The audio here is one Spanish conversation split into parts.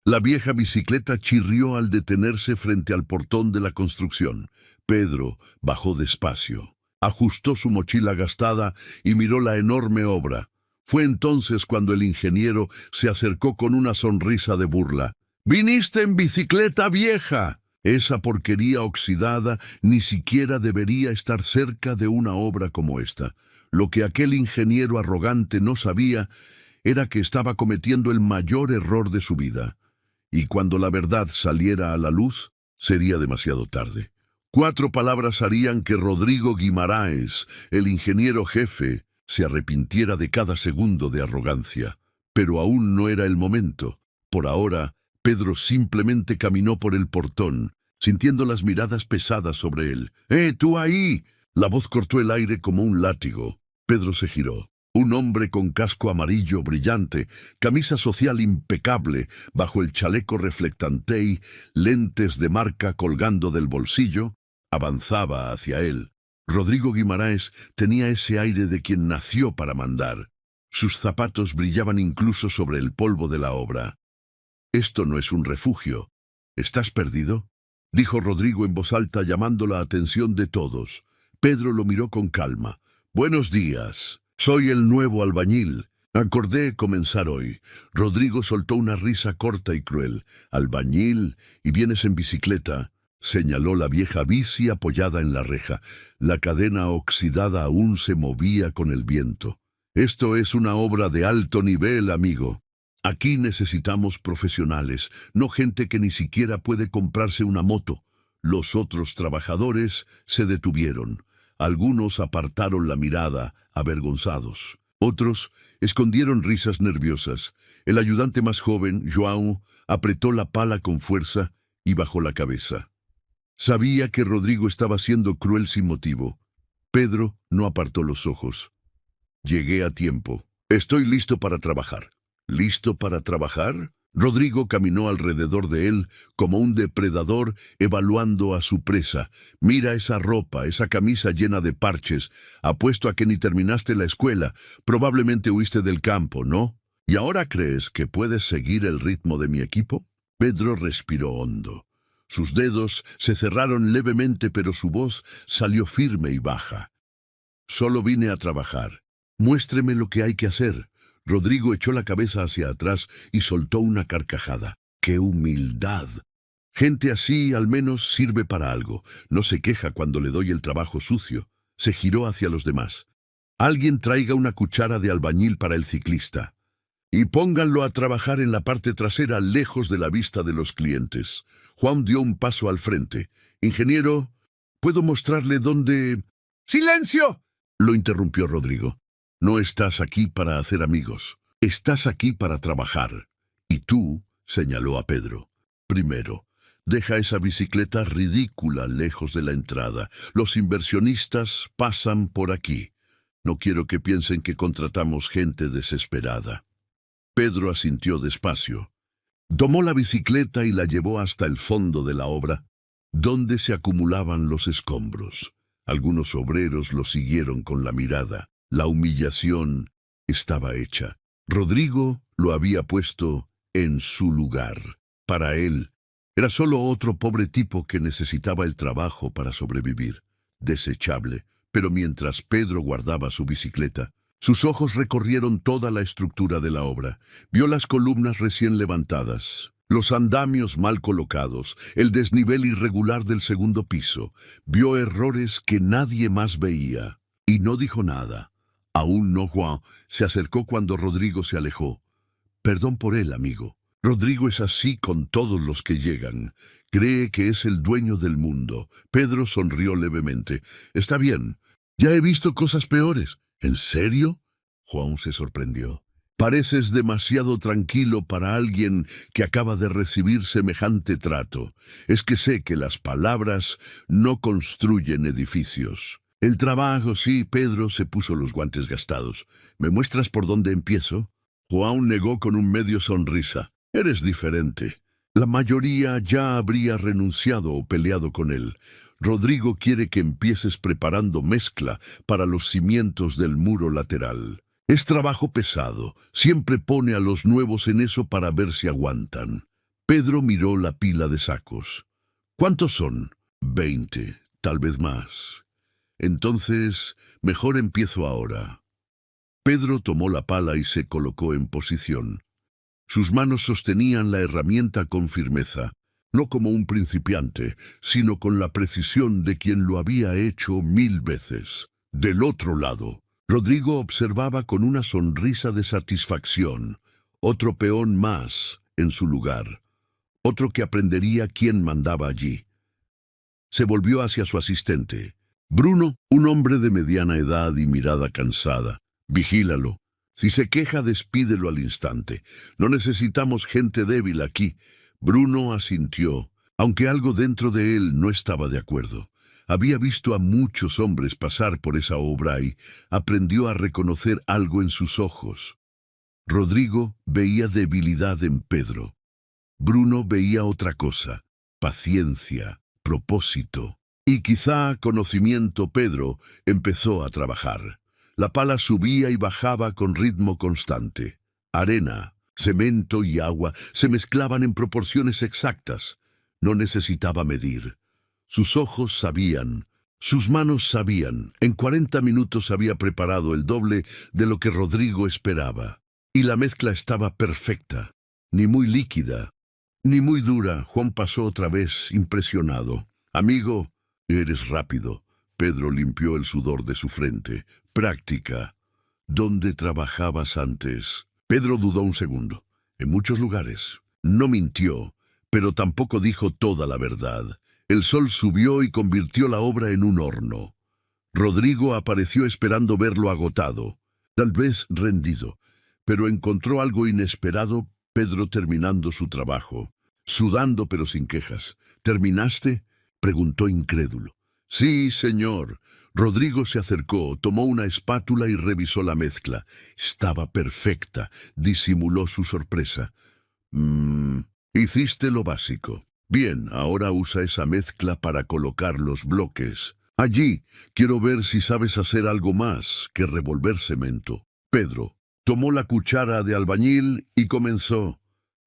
La vieja bicicleta chirrió al detenerse frente al portón de la construcción. Pedro bajó despacio, ajustó su mochila gastada y miró la enorme obra. Fue entonces cuando el ingeniero se acercó con una sonrisa de burla. «¡Viniste en bicicleta vieja! Esa porquería oxidada ni siquiera debería estar cerca de una obra como esta». Lo que aquel ingeniero arrogante no sabía era que estaba cometiendo el mayor error de su vida. Y cuando la verdad saliera a la luz, sería demasiado tarde. 4 palabras harían que Rodrigo Guimaraes, el ingeniero jefe, se arrepintiera de cada segundo de arrogancia. Pero aún no era el momento. Por ahora, Pedro simplemente caminó por el portón, sintiendo las miradas pesadas sobre él. Tú ahí! La voz cortó el aire como un látigo. Pedro se giró. Un hombre con casco amarillo brillante, camisa social impecable, bajo el chaleco reflectante y lentes de marca colgando del bolsillo, avanzaba hacia él. Rodrigo Guimaraes tenía ese aire de quien nació para mandar. Sus zapatos brillaban incluso sobre el polvo de la obra. «Esto no es un refugio. ¿Estás perdido?», dijo Rodrigo en voz alta, llamando la atención de todos. Pedro lo miró con calma. «Buenos días. Soy el nuevo albañil. Acordé comenzar hoy». Rodrigo soltó una risa corta y cruel. «¿Albañil? ¿Y vienes en bicicleta?», señaló la vieja bici apoyada en la reja. La cadena oxidada aún se movía con el viento. «Esto es una obra de alto nivel, amigo. Aquí necesitamos profesionales, no gente que ni siquiera puede comprarse una moto». Los otros trabajadores se detuvieron. Algunos apartaron la mirada, avergonzados. Otros escondieron risas nerviosas. El ayudante más joven, João, apretó la pala con fuerza y bajó la cabeza. Sabía que Rodrigo estaba siendo cruel sin motivo. Pedro no apartó los ojos. «Llegué a tiempo. Estoy listo para trabajar». «¿Listo para trabajar?». Rodrigo caminó alrededor de él como un depredador evaluando a su presa. «Mira esa ropa, esa camisa llena de parches. Apuesto a que ni terminaste la escuela. Probablemente huiste del campo, ¿no? ¿Y ahora crees que puedes seguir el ritmo de mi equipo?». Pedro respiró hondo. Sus dedos se cerraron levemente, pero su voz salió firme y baja. «Solo vine a trabajar. Muéstreme lo que hay que hacer». Rodrigo echó la cabeza hacia atrás y soltó una carcajada. ¡Qué humildad! Gente así al menos sirve para algo. No se queja cuando le doy el trabajo sucio. Se giró hacia los demás. «Alguien traiga una cuchara de albañil para el ciclista. Y pónganlo a trabajar en la parte trasera, lejos de la vista de los clientes». Juan dio un paso al frente. «Ingeniero, ¿puedo mostrarle dónde...». «¡Silencio!», lo interrumpió Rodrigo. «No estás aquí para hacer amigos. Estás aquí para trabajar. Y tú», señaló a Pedro, «primero, deja esa bicicleta ridícula lejos de la entrada. Los inversionistas pasan por aquí. No quiero que piensen que contratamos gente desesperada». Pedro asintió despacio. Tomó la bicicleta y la llevó hasta el fondo de la obra, donde se acumulaban los escombros. Algunos obreros lo siguieron con la mirada. La humillación estaba hecha. Rodrigo lo había puesto en su lugar. Para él, era solo otro pobre tipo que necesitaba el trabajo para sobrevivir. Desechable. Pero mientras Pedro guardaba su bicicleta, sus ojos recorrieron toda la estructura de la obra. Vio las columnas recién levantadas, los andamios mal colocados, el desnivel irregular del segundo piso. Vio errores que nadie más veía. Y no dijo nada. Aún no. Juan se acercó cuando Rodrigo se alejó. «Perdón por él, amigo. Rodrigo es así con todos los que llegan. Cree que es el dueño del mundo». Pedro sonrió levemente. «Está bien. Ya he visto cosas peores». «¿En serio?». Juan se sorprendió. «Pareces demasiado tranquilo para alguien que acaba de recibir semejante trato. Es que sé que las palabras no construyen edificios». «El trabajo, sí». Pedro se puso los guantes gastados. «¿Me muestras por dónde empiezo?». Juan negó con un medio sonrisa. «Eres diferente. La mayoría ya habría renunciado o peleado con él. Rodrigo quiere que empieces preparando mezcla para los cimientos del muro lateral. Es trabajo pesado. Siempre pone a los nuevos en eso para ver si aguantan». Pedro miró la pila de sacos. ¿Cuántos son? 20, tal vez más. Entonces, mejor empiezo ahora. Pedro tomó la pala y se colocó en posición. Sus manos sostenían la herramienta con firmeza, no como un principiante, sino con la precisión de quien lo había hecho 1000 veces. Del otro lado, Rodrigo observaba con una sonrisa de satisfacción. Otro peón más en su lugar. Otro que aprendería quién mandaba allí. Se volvió hacia su asistente. Bruno, un hombre de mediana edad y mirada cansada. Vigílalo. Si se queja, despídelo al instante. No necesitamos gente débil aquí. Bruno asintió, aunque algo dentro de él no estaba de acuerdo. Había visto a muchos hombres pasar por esa obra y aprendió a reconocer algo en sus ojos. Rodrigo veía debilidad en Pedro. Bruno veía otra cosa, paciencia, propósito. Y quizá conocimiento. Pedro empezó a trabajar. La pala subía y bajaba con ritmo constante. Arena, cemento y agua se mezclaban en proporciones exactas. No necesitaba medir. Sus ojos sabían, sus manos sabían. En 40 minutos había preparado el doble de lo que Rodrigo esperaba. Y la mezcla estaba perfecta, ni muy líquida, ni muy dura. Juan pasó otra vez, impresionado. Amigo, eres rápido. Pedro limpió el sudor de su frente. Práctica. ¿Dónde trabajabas antes? Pedro dudó un segundo. En muchos lugares. No mintió, pero tampoco dijo toda la verdad. El sol subió y convirtió la obra en un horno. Rodrigo apareció esperando verlo agotado, tal vez rendido, pero encontró algo inesperado. Pedro terminando su trabajo, sudando pero sin quejas. ¿Terminaste?, preguntó incrédulo. Sí, señor. Rodrigo se acercó, tomó una espátula y revisó la mezcla. Estaba perfecta. Disimuló su sorpresa. Hiciste lo básico. Bien, ahora usa esa mezcla para colocar los bloques. Allí, quiero ver si sabes hacer algo más que revolver cemento. Pedro tomó la cuchara de albañil y comenzó.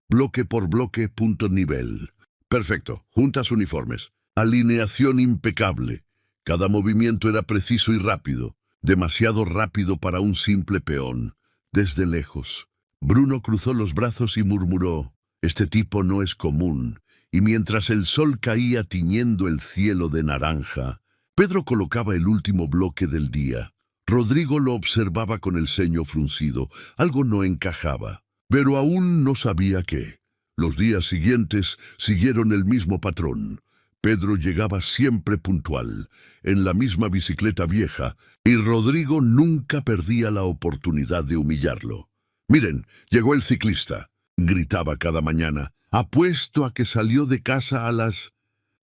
Bloque por bloque, punto nivel. Perfecto, juntas uniformes. Alineación impecable. Cada movimiento era preciso y rápido. Demasiado rápido para un simple peón. Desde lejos, Bruno cruzó los brazos y murmuró, «Este tipo no es común». Y mientras el sol caía tiñendo el cielo de naranja, Pedro colocaba el último bloque del día. Rodrigo lo observaba con el ceño fruncido. Algo no encajaba, pero aún no sabía qué. Los días siguientes siguieron el mismo patrón. Pedro llegaba siempre puntual, en la misma bicicleta vieja, y Rodrigo nunca perdía la oportunidad de humillarlo. «Miren, llegó el ciclista», gritaba cada mañana. «Apuesto a que salió de casa a las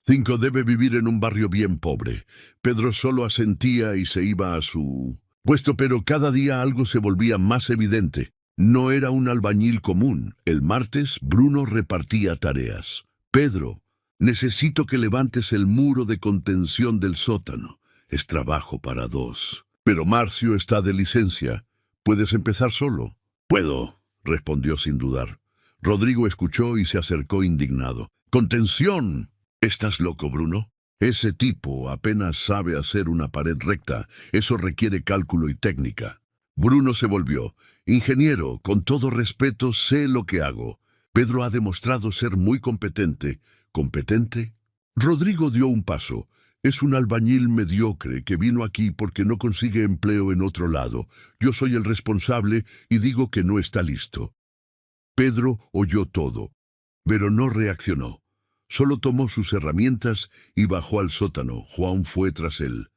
5. Debe vivir en un barrio bien pobre». Pedro solo asentía y se iba a su puesto, pero cada día algo se volvía más evidente. No era un albañil común. El martes, Bruno repartía tareas. «Pedro, necesito que levantes el muro de contención del sótano. Es trabajo para 2. Pero Marcio está de licencia. ¿Puedes empezar solo?» «Puedo», respondió sin dudar. Rodrigo escuchó y se acercó indignado. «¡Contención! ¿Estás loco, Bruno? Ese tipo apenas sabe hacer una pared recta. Eso requiere cálculo y técnica». Bruno se volvió. «Ingeniero, con todo respeto, sé lo que hago. Pedro ha demostrado ser muy competente». «¿Competente?» Rodrigo dio un paso. «Es un albañil mediocre que vino aquí porque no consigue empleo en otro lado. Yo soy el responsable y digo que no está listo». Pedro oyó todo, pero no reaccionó. Solo tomó sus herramientas y bajó al sótano. Juan fue tras él.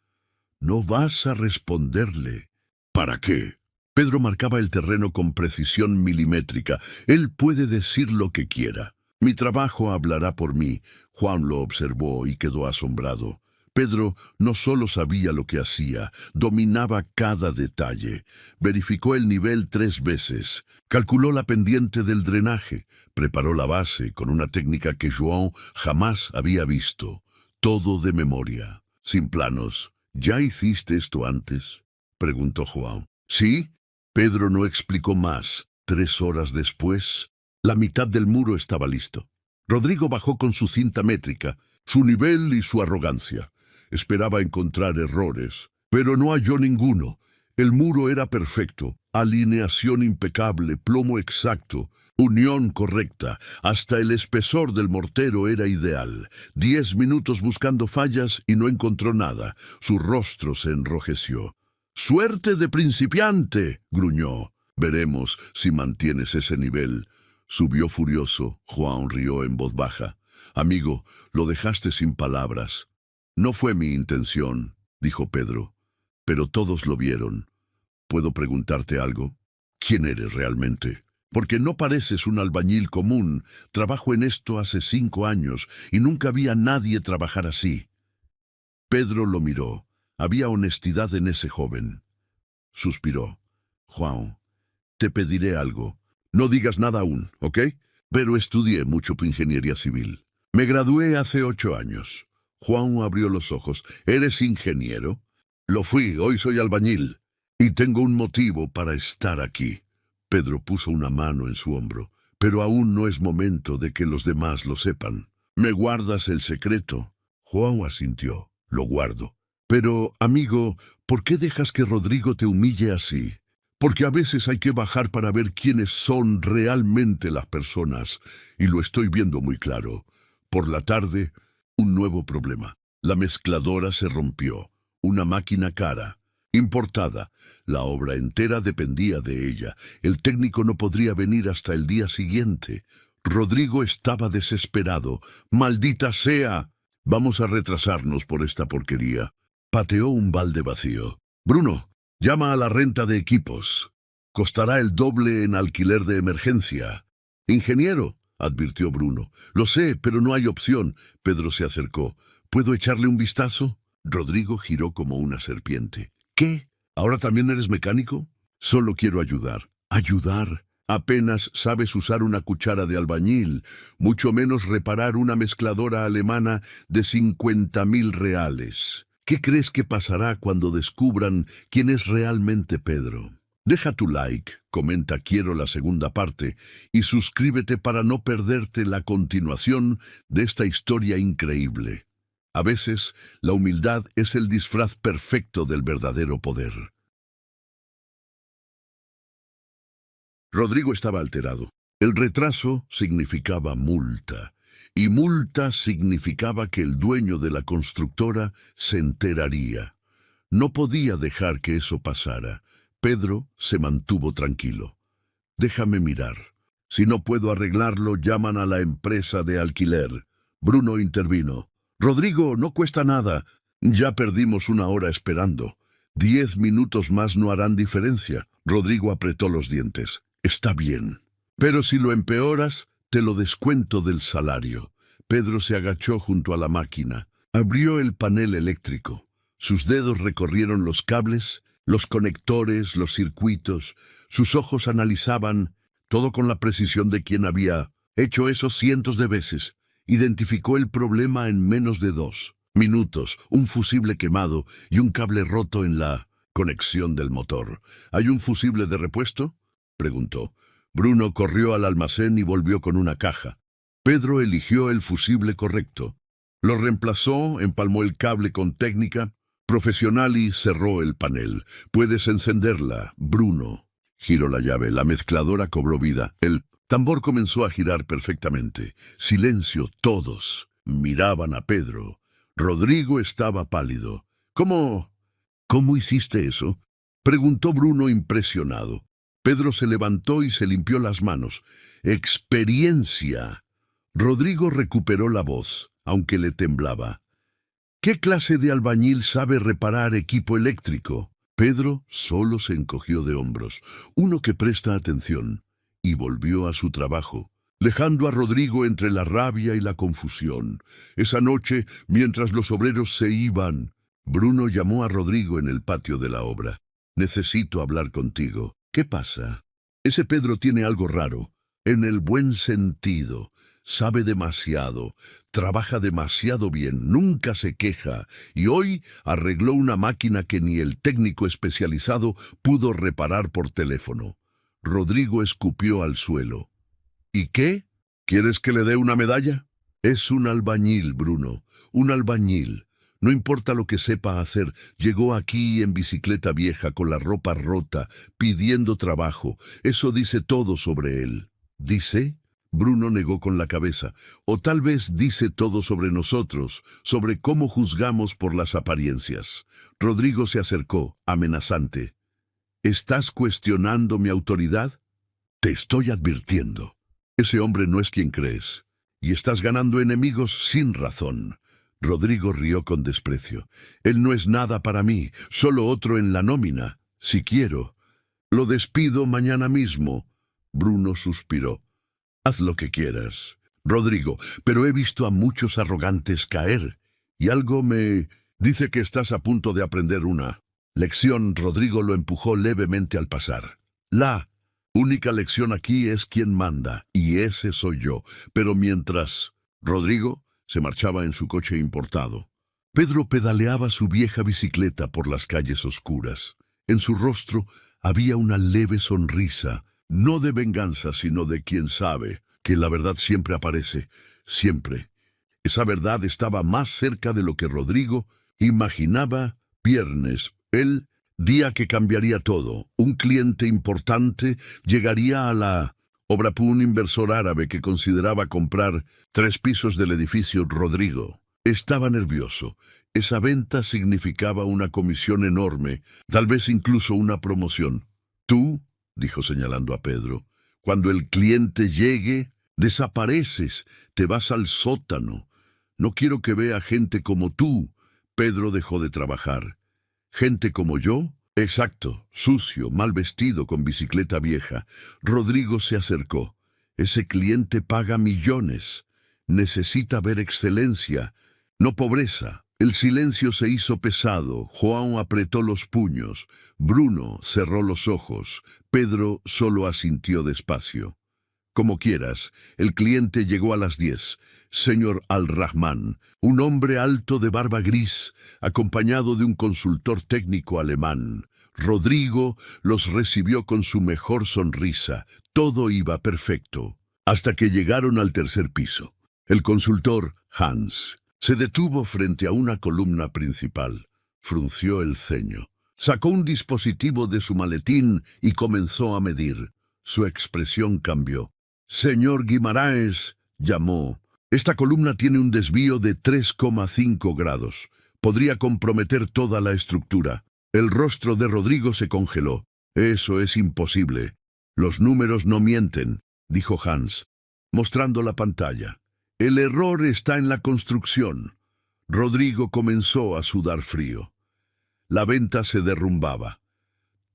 «No vas a responderle». «¿Para qué?» Pedro marcaba el terreno con precisión milimétrica. «Él puede decir lo que quiera. Mi trabajo hablará por mí». Juan lo observó y quedó asombrado. Pedro no solo sabía lo que hacía, dominaba cada detalle. Verificó el nivel 3 veces, calculó la pendiente del drenaje, preparó la base con una técnica que João jamás había visto. Todo de memoria, sin planos. «¿Ya hiciste esto antes?», preguntó João. «Sí». Pedro no explicó más. 3 horas después, la mitad del muro estaba listo. Rodrigo bajó con su cinta métrica, su nivel y su arrogancia. Esperaba encontrar errores, pero no halló ninguno. El muro era perfecto, alineación impecable, plomo exacto, unión correcta. Hasta el espesor del mortero era ideal. 10 minutos buscando fallas y no encontró nada. Su rostro se enrojeció. «¡Suerte de principiante!», gruñó. «Veremos si mantienes ese nivel». Subió furioso. Juan rió en voz baja. «Amigo, lo dejaste sin palabras». «No fue mi intención», dijo Pedro, «pero todos lo vieron. ¿Puedo preguntarte algo? ¿Quién eres realmente? Porque no pareces un albañil común. Trabajo en esto hace 5 años y nunca vi a nadie trabajar así». Pedro lo miró. Había honestidad en ese joven. Suspiró. «Juan, te pediré algo. No digas nada aún, ¿ok? Pero estudié mucho ingeniería civil. Me gradué hace 8 años». Juan abrió los ojos. «¿Eres ingeniero?» «Lo fui, hoy soy albañil. Y tengo un motivo para estar aquí». Pedro puso una mano en su hombro. «Pero aún no es momento de que los demás lo sepan. ¿Me guardas el secreto?» Juan asintió. «Lo guardo». «Pero, amigo, ¿por qué dejas que Rodrigo te humille así? Porque a veces hay que bajar para ver quiénes son realmente las personas. Y lo estoy viendo muy claro. Por la tarde, un nuevo problema. La mezcladora se rompió. Una máquina cara, importada. La obra entera dependía de ella. El técnico no podría venir hasta el día siguiente. Rodrigo estaba desesperado. ¡Maldita sea! Vamos a retrasarnos por esta porquería». Pateó un balde vacío. «Bruno, llama a la renta de equipos. Costará el doble en alquiler de emergencia». «Ingeniero», advirtió Bruno. «Lo sé, pero no hay opción». Pedro se acercó. «¿Puedo echarle un vistazo?» Rodrigo giró como una serpiente. «¿Qué? ¿Ahora también eres mecánico?» «Solo quiero ayudar». «¿Ayudar? Apenas sabes usar una cuchara de albañil, mucho menos reparar una mezcladora alemana de 50.000 reales. ¿Qué crees que pasará cuando descubran quién es realmente Pedro?» Deja tu like, comenta «Quiero la segunda parte» y suscríbete para no perderte la continuación de esta historia increíble. A veces, la humildad es el disfraz perfecto del verdadero poder. Rodrigo estaba alterado. El retraso significaba multa, y multa significaba que el dueño de la constructora se enteraría. No podía dejar que eso pasara. Pedro se mantuvo tranquilo. «Déjame mirar. Si no puedo arreglarlo, llaman a la empresa de alquiler». Bruno intervino. «Rodrigo, no cuesta nada. Ya perdimos 1 hora esperando. 10 minutos más no harán diferencia». Rodrigo apretó los dientes. «Está bien. Pero si lo empeoras, te lo descuento del salario». Pedro se agachó junto a la máquina. Abrió el panel eléctrico. Sus dedos recorrieron los cables, los conectores, los circuitos. Sus ojos analizaban todo con la precisión de quien había hecho eso cientos de veces. Identificó el problema en menos de 2 minutos. Un fusible quemado y un cable roto en la conexión del motor. «¿Hay un fusible de repuesto?», preguntó. Bruno corrió al almacén y volvió con una caja. Pedro eligió el fusible correcto. Lo reemplazó, empalmó el cable con técnica profesional y cerró el panel. «Puedes encenderla, Bruno». Giró la llave. La mezcladora cobró vida. El tambor comenzó a girar perfectamente. Silencio. Todos miraban a Pedro. Rodrigo estaba pálido. ¿Cómo hiciste eso?», preguntó Bruno impresionado. Pedro se levantó y se limpió las manos. «Experiencia». Rodrigo recuperó la voz, aunque le temblaba. «¿Qué clase de albañil sabe reparar equipo eléctrico?». Pedro solo se encogió de hombros. «Uno que presta atención». Y volvió a su trabajo, dejando a Rodrigo entre la rabia y la confusión. Esa noche, mientras los obreros se iban, Bruno llamó a Rodrigo en el patio de la obra. «Necesito hablar contigo». «¿Qué pasa?». «Ese Pedro tiene algo raro, en el buen sentido. Sabe demasiado, trabaja demasiado bien, nunca se queja, y hoy arregló una máquina que ni el técnico especializado pudo reparar por teléfono». Rodrigo escupió al suelo. «¿Y qué?». ¿Quieres que le dé una medalla? Es un albañil, Bruno, un albañil. No importa lo que sepa hacer, llegó aquí en bicicleta vieja con la ropa rota, pidiendo trabajo. Eso dice todo sobre él. ¿Dice? Bruno negó con la cabeza. O tal vez dice todo sobre nosotros, sobre cómo juzgamos por las apariencias. Rodrigo se acercó, amenazante. ¿Estás cuestionando mi autoridad? Te estoy advirtiendo. Ese hombre no es quien crees. Y estás ganando enemigos sin razón. Rodrigo rió con desprecio. Él no es nada para mí, solo otro en la nómina. Si quiero, lo despido mañana mismo. Bruno suspiró. Haz lo que quieras, Rodrigo, pero he visto a muchos arrogantes caer, y algo me dice que estás a punto de aprender una lección. Rodrigo lo empujó levemente al pasar. La única lección aquí es quién manda, y ese soy yo. Pero mientras Rodrigo se marchaba en su coche importado, Pedro pedaleaba su vieja bicicleta por las calles oscuras. En su rostro había una leve sonrisa, no de venganza, sino de quien sabe que la verdad siempre aparece, siempre. Esa verdad estaba más cerca de lo que Rodrigo imaginaba. Viernes, el día que cambiaría todo. Un cliente importante llegaría a la obra. Un inversor árabe que consideraba comprar 3 pisos del edificio. Rodrigo estaba nervioso. Esa venta significaba una comisión enorme, tal vez incluso una promoción. Tú, dijo señalando a Pedro, cuando el cliente llegue, desapareces, te vas al sótano. No quiero que vea gente como tú. Pedro dejó de trabajar. ¿Gente como yo? Exacto, sucio, mal vestido, con bicicleta vieja. Rodrigo se acercó. Ese cliente paga millones. Necesita ver excelencia, no pobreza. El silencio se hizo pesado. João apretó los puños. Bruno cerró los ojos. Pedro solo asintió despacio. Como quieras. El cliente llegó a las 10. Señor Al-Rahman, un hombre alto de barba gris, acompañado de un consultor técnico alemán. Rodrigo los recibió con su mejor sonrisa. Todo iba perfecto, hasta que llegaron al 3er piso. El consultor, Hans, se detuvo frente a una columna principal. Frunció el ceño. Sacó un dispositivo de su maletín y comenzó a medir. Su expresión cambió. Señor Guimaraes, llamó. Esta columna tiene un desvío de 3,5 grados. Podría comprometer toda la estructura. El rostro de Rodrigo se congeló. Eso es imposible. Los números no mienten, dijo Hans, mostrando la pantalla. El error está en la construcción. Rodrigo comenzó a sudar frío. La venta se derrumbaba.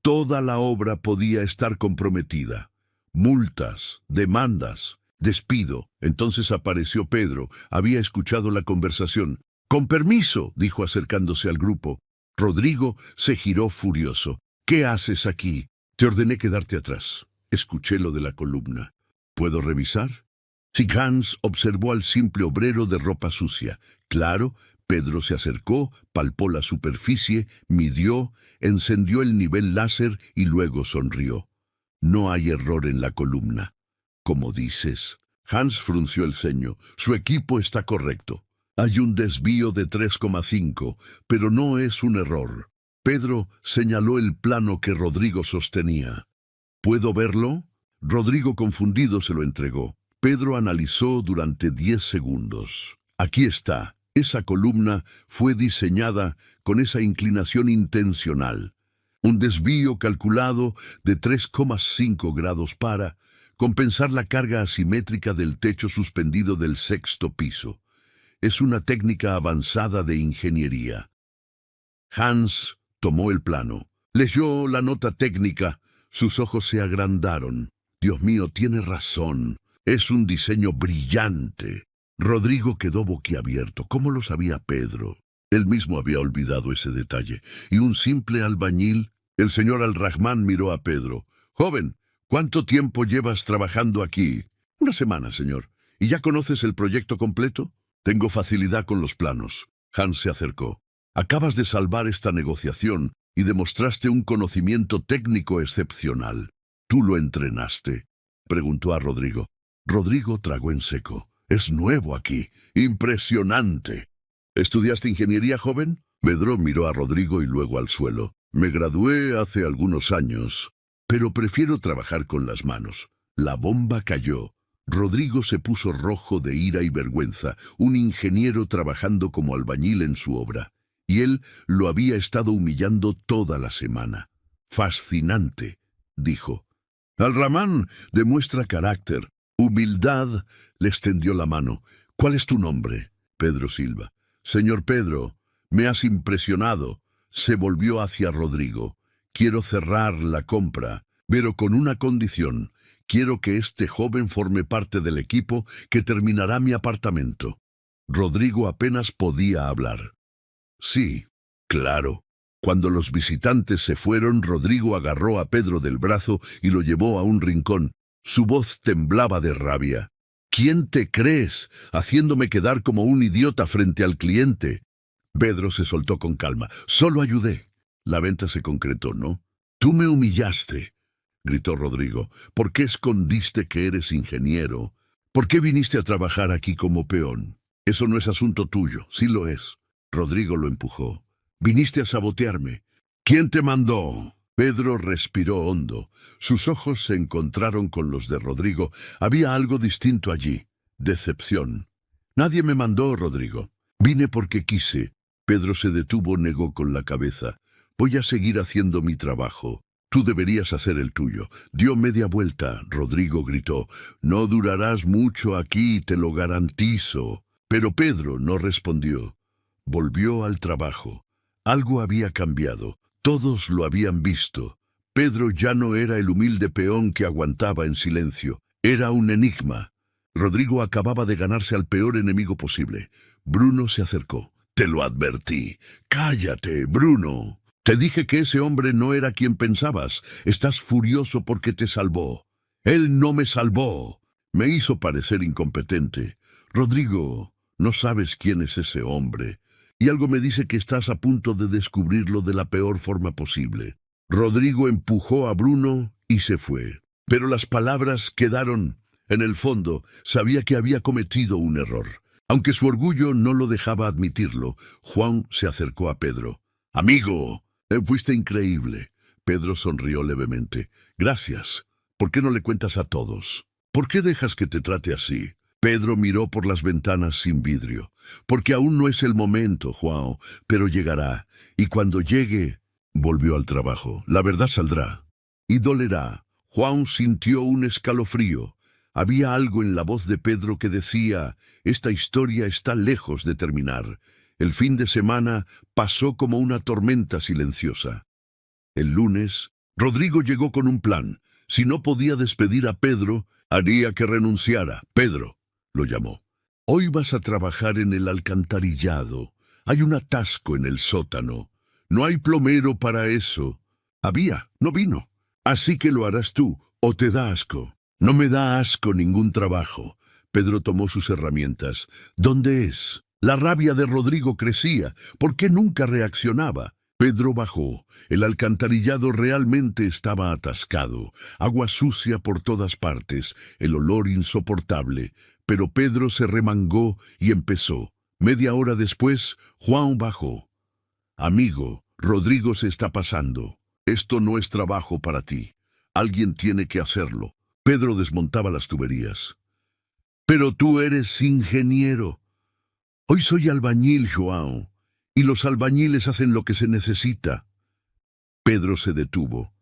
Toda la obra podía estar comprometida. Multas, demandas, despido. Entonces apareció Pedro. Había escuchado la conversación. «Con permiso», dijo acercándose al grupo. Rodrigo se giró furioso. «¿Qué haces aquí? Te ordené quedarte atrás. Escuché lo de la columna. ¿Puedo revisar?» Sí. Hans observó al simple obrero de ropa sucia. Claro, Pedro se acercó, palpó la superficie, midió, encendió el nivel láser y luego sonrió. «No hay error en la columna». «¿Cómo dices?» Hans frunció el ceño. «Su equipo está correcto. Hay un desvío de 3,5, pero no es un error». Pedro señaló el plano que Rodrigo sostenía. «¿Puedo verlo?» Rodrigo, confundido, se lo entregó. Pedro analizó durante 10 segundos. «Aquí está. Esa columna fue diseñada con esa inclinación intencional. Un desvío calculado de 3,5 grados para compensar la carga asimétrica del techo suspendido del 6º piso. Es una técnica avanzada de ingeniería». Hans tomó el plano. Leyó la nota técnica. Sus ojos se agrandaron. «Dios mío, tiene razón. Es un diseño brillante». Rodrigo quedó boquiabierto. ¿Cómo lo sabía Pedro? Él mismo había olvidado ese detalle. ¿Y un simple albañil? El señor Al-Rahman miró a Pedro. «Joven, ¿cuánto tiempo llevas trabajando aquí?» «Una semana, señor». «¿Y ya conoces el proyecto completo?» «Tengo facilidad con los planos». Hans se acercó. «Acabas de salvar esta negociación y demostraste un conocimiento técnico excepcional. ¿Tú lo entrenaste?», preguntó a Rodrigo. Rodrigo tragó en seco. Es nuevo aquí. Impresionante. ¿Estudiaste ingeniería, joven? Pedro miró a Rodrigo y luego al suelo. Me gradué hace algunos años, pero prefiero trabajar con las manos. La bomba cayó. Rodrigo se puso rojo de ira y vergüenza, un ingeniero trabajando como albañil en su obra. Y él lo había estado humillando toda la semana. Fascinante, dijo. Al-Rahman demuestra carácter. Humildad. Le extendió la mano. ¿Cuál es tu nombre? Pedro Silva. Señor Pedro, me has impresionado. Se volvió hacia Rodrigo. Quiero cerrar la compra, pero con una condición. Quiero que este joven forme parte del equipo que terminará mi apartamento. Rodrigo apenas podía hablar. Sí, claro. Cuando los visitantes se fueron, Rodrigo agarró a Pedro del brazo y lo llevó a un rincón. Su voz temblaba de rabia. ¿Quién te crees, haciéndome quedar como un idiota frente al cliente? Pedro se soltó con calma. Solo ayudé. La venta se concretó, ¿no? Tú me humillaste, gritó Rodrigo. ¿Por qué escondiste que eres ingeniero? ¿Por qué viniste a trabajar aquí como peón? Eso no es asunto tuyo, sí lo es. Rodrigo lo empujó. Viniste a sabotearme. ¿Quién te mandó? Pedro respiró hondo. Sus ojos se encontraron con los de Rodrigo. Había algo distinto allí. Decepción. Nadie me mandó, Rodrigo. Vine porque quise. Pedro se detuvo, negó con la cabeza. Voy a seguir haciendo mi trabajo. Tú deberías hacer el tuyo. Dio media vuelta. Rodrigo gritó. No durarás mucho aquí, te lo garantizo. Pero Pedro no respondió. Volvió al trabajo. Algo había cambiado. Todos lo habían visto. Pedro ya no era el humilde peón que aguantaba en silencio. Era un enigma. Rodrigo acababa de ganarse al peor enemigo posible. Bruno se acercó. Te lo advertí. Cállate, Bruno. Te dije que ese hombre no era quien pensabas. Estás furioso porque te salvó. Él no me salvó. Me hizo parecer incompetente. Rodrigo, no sabes quién es ese hombre. Y algo me dice que estás a punto de descubrirlo de la peor forma posible. Rodrigo empujó a Bruno y se fue. Pero las palabras quedaron. En el fondo, sabía que había cometido un error. Aunque su orgullo no lo dejaba admitirlo, Juan se acercó a Pedro. «Amigo, fuiste increíble». Pedro sonrió levemente. «Gracias. ¿Por qué no le cuentas a todos? ¿Por qué dejas que te trate así?» Pedro miró por las ventanas sin vidrio. «Porque aún no es el momento, Juan, pero llegará. Y cuando llegue...» Volvió al trabajo. «La verdad saldrá. Y dolerá». Juan sintió un escalofrío. Había algo en la voz de Pedro que decía, esta historia está lejos de terminar. El fin de semana pasó como una tormenta silenciosa. El lunes, Rodrigo llegó con un plan. Si no podía despedir a Pedro, haría que renunciara. «Pedro», lo llamó. «Hoy vas a trabajar en el alcantarillado. Hay un atasco en el sótano. No hay plomero para eso. Había, no vino. Así que lo harás tú, o te da asco». «No me da asco ningún trabajo». Pedro tomó sus herramientas. «¿Dónde es?» La rabia de Rodrigo crecía. ¿Por qué nunca reaccionaba? Pedro bajó. El alcantarillado realmente estaba atascado. Agua sucia por todas partes. El olor insoportable. Pero Pedro se remangó y empezó. Media hora después, Juan bajó. «Amigo, Rodrigo se está pasando. Esto no es trabajo para ti. Alguien tiene que hacerlo». Pedro desmontaba las tuberías. «Pero tú eres ingeniero». «Hoy soy albañil, João, y los albañiles hacen lo que se necesita». Pedro se detuvo.